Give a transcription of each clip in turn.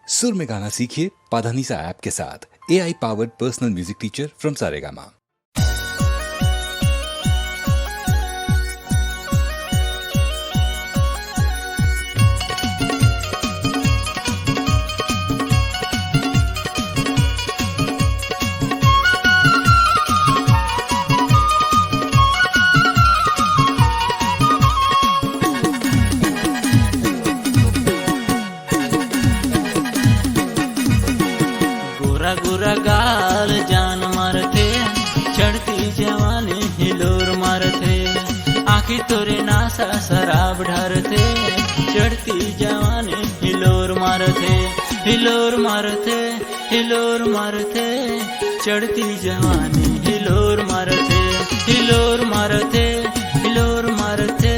सुर में गाना सीखिए पाधानीसा ऐप के साथ। AI powered personal music teacher from Saregama. गोरा गाल जान मारते, चढ़ती जवानी हिलोर मारते, आखी तोरे नासा शराब ढारते, चढ़ती जवानी हिलोर मारते, हिलोर मारते, हिलोर मारते, चढ़ती जवानी हिलोर मारते, हिलोर मारते, हिलोर मारते,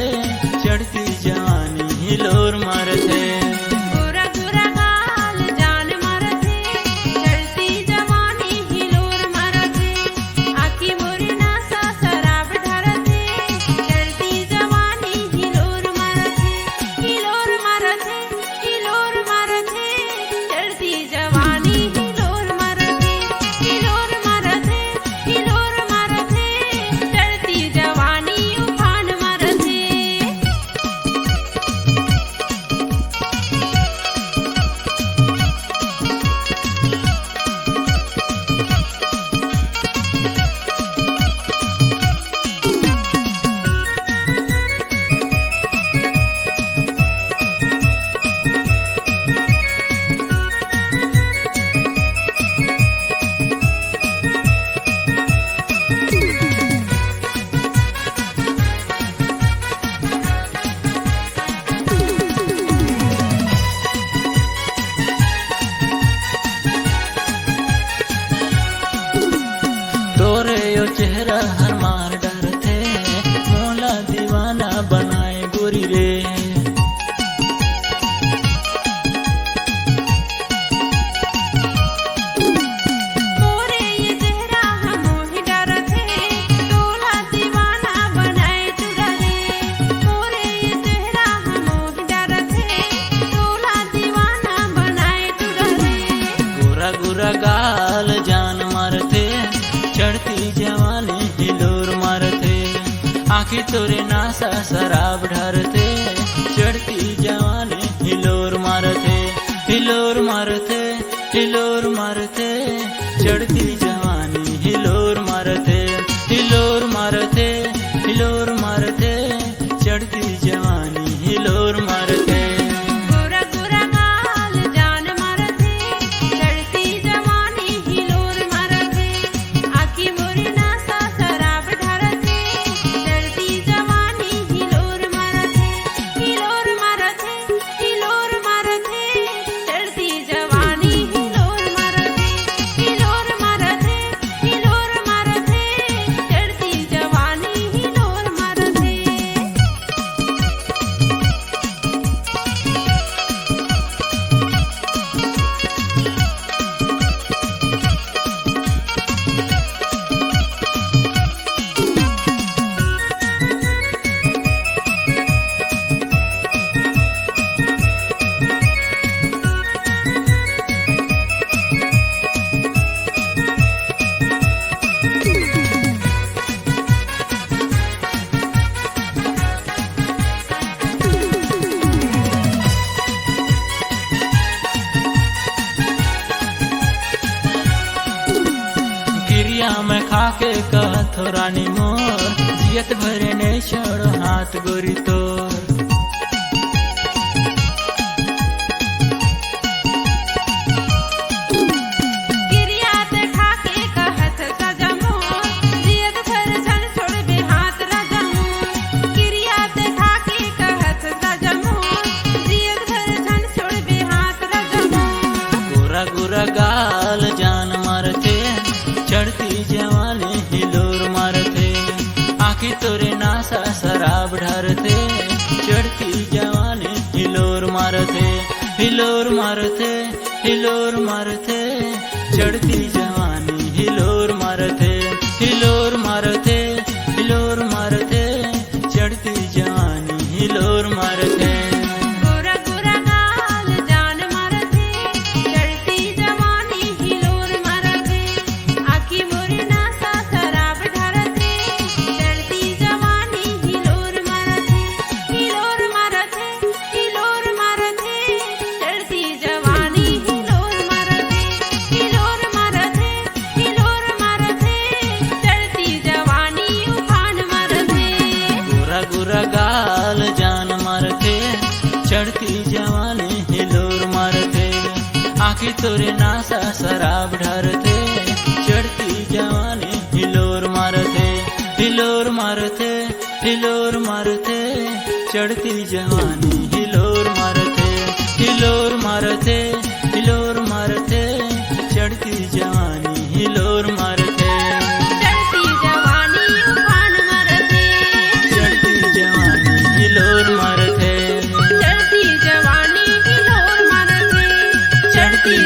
चढ़ती जवानी हिलोर मारते। चेहरा हर मार डर थे, मोला दीवाना बनाए गोरी रे। मोरे ये चेहरा हमोही डर थे, तोला दीवाना बनाए चुरा रे। मोरे ये चेहरा हमोही डर थे, तोला दीवाना बनाए चुरा रे। गोरा गोरा गाल जान मारते, चढ़ती जवानी हिलोर मारते, आखी तोरे नासा शराब ढारते, चढ़ती जवानी हिलोर मारते, हिलोर मारते, हिलोर मारते, चढ़ती जवानी हिलोर मारते, हिलोर मारते, हिलोर मारते, चढ़ती जवानी हिलोर मारते। मैं खाके कहत रानी मोर, जियत भरे ने छोड़ हाथ गोरी तोर। गोरा गोरा गाल जान मारते, चढ़ती जवानी हिलोर मारते, आखी तोरे नासा शराब ढारते, चढ़ती जवानी हिलोर मारते, हिलोर मारते, हिलोर मारते, चढ़ती जवानी हिलोर मारते, हिलोर मारते, हिलोर मारते, चढ़ती जवानी हिलोर मारते। गोरा गोरा गाल जान मारते, आखी तोरे नासा शराब ढारथे चढ़ती जवानी हिलोर मारथे हिलोर मारथे हिलोर मारथे चढ़ती जवानी हिलोर मारथे हिलोर मारथे हिलोर मारथे चढ़ती जवानी हिलोर मारथे चढ़ती जवानी उफान मारथे चढ़ती जवानी हिलोर मारथे चढ़ती जवानी हिलोर मारथे चढ़ती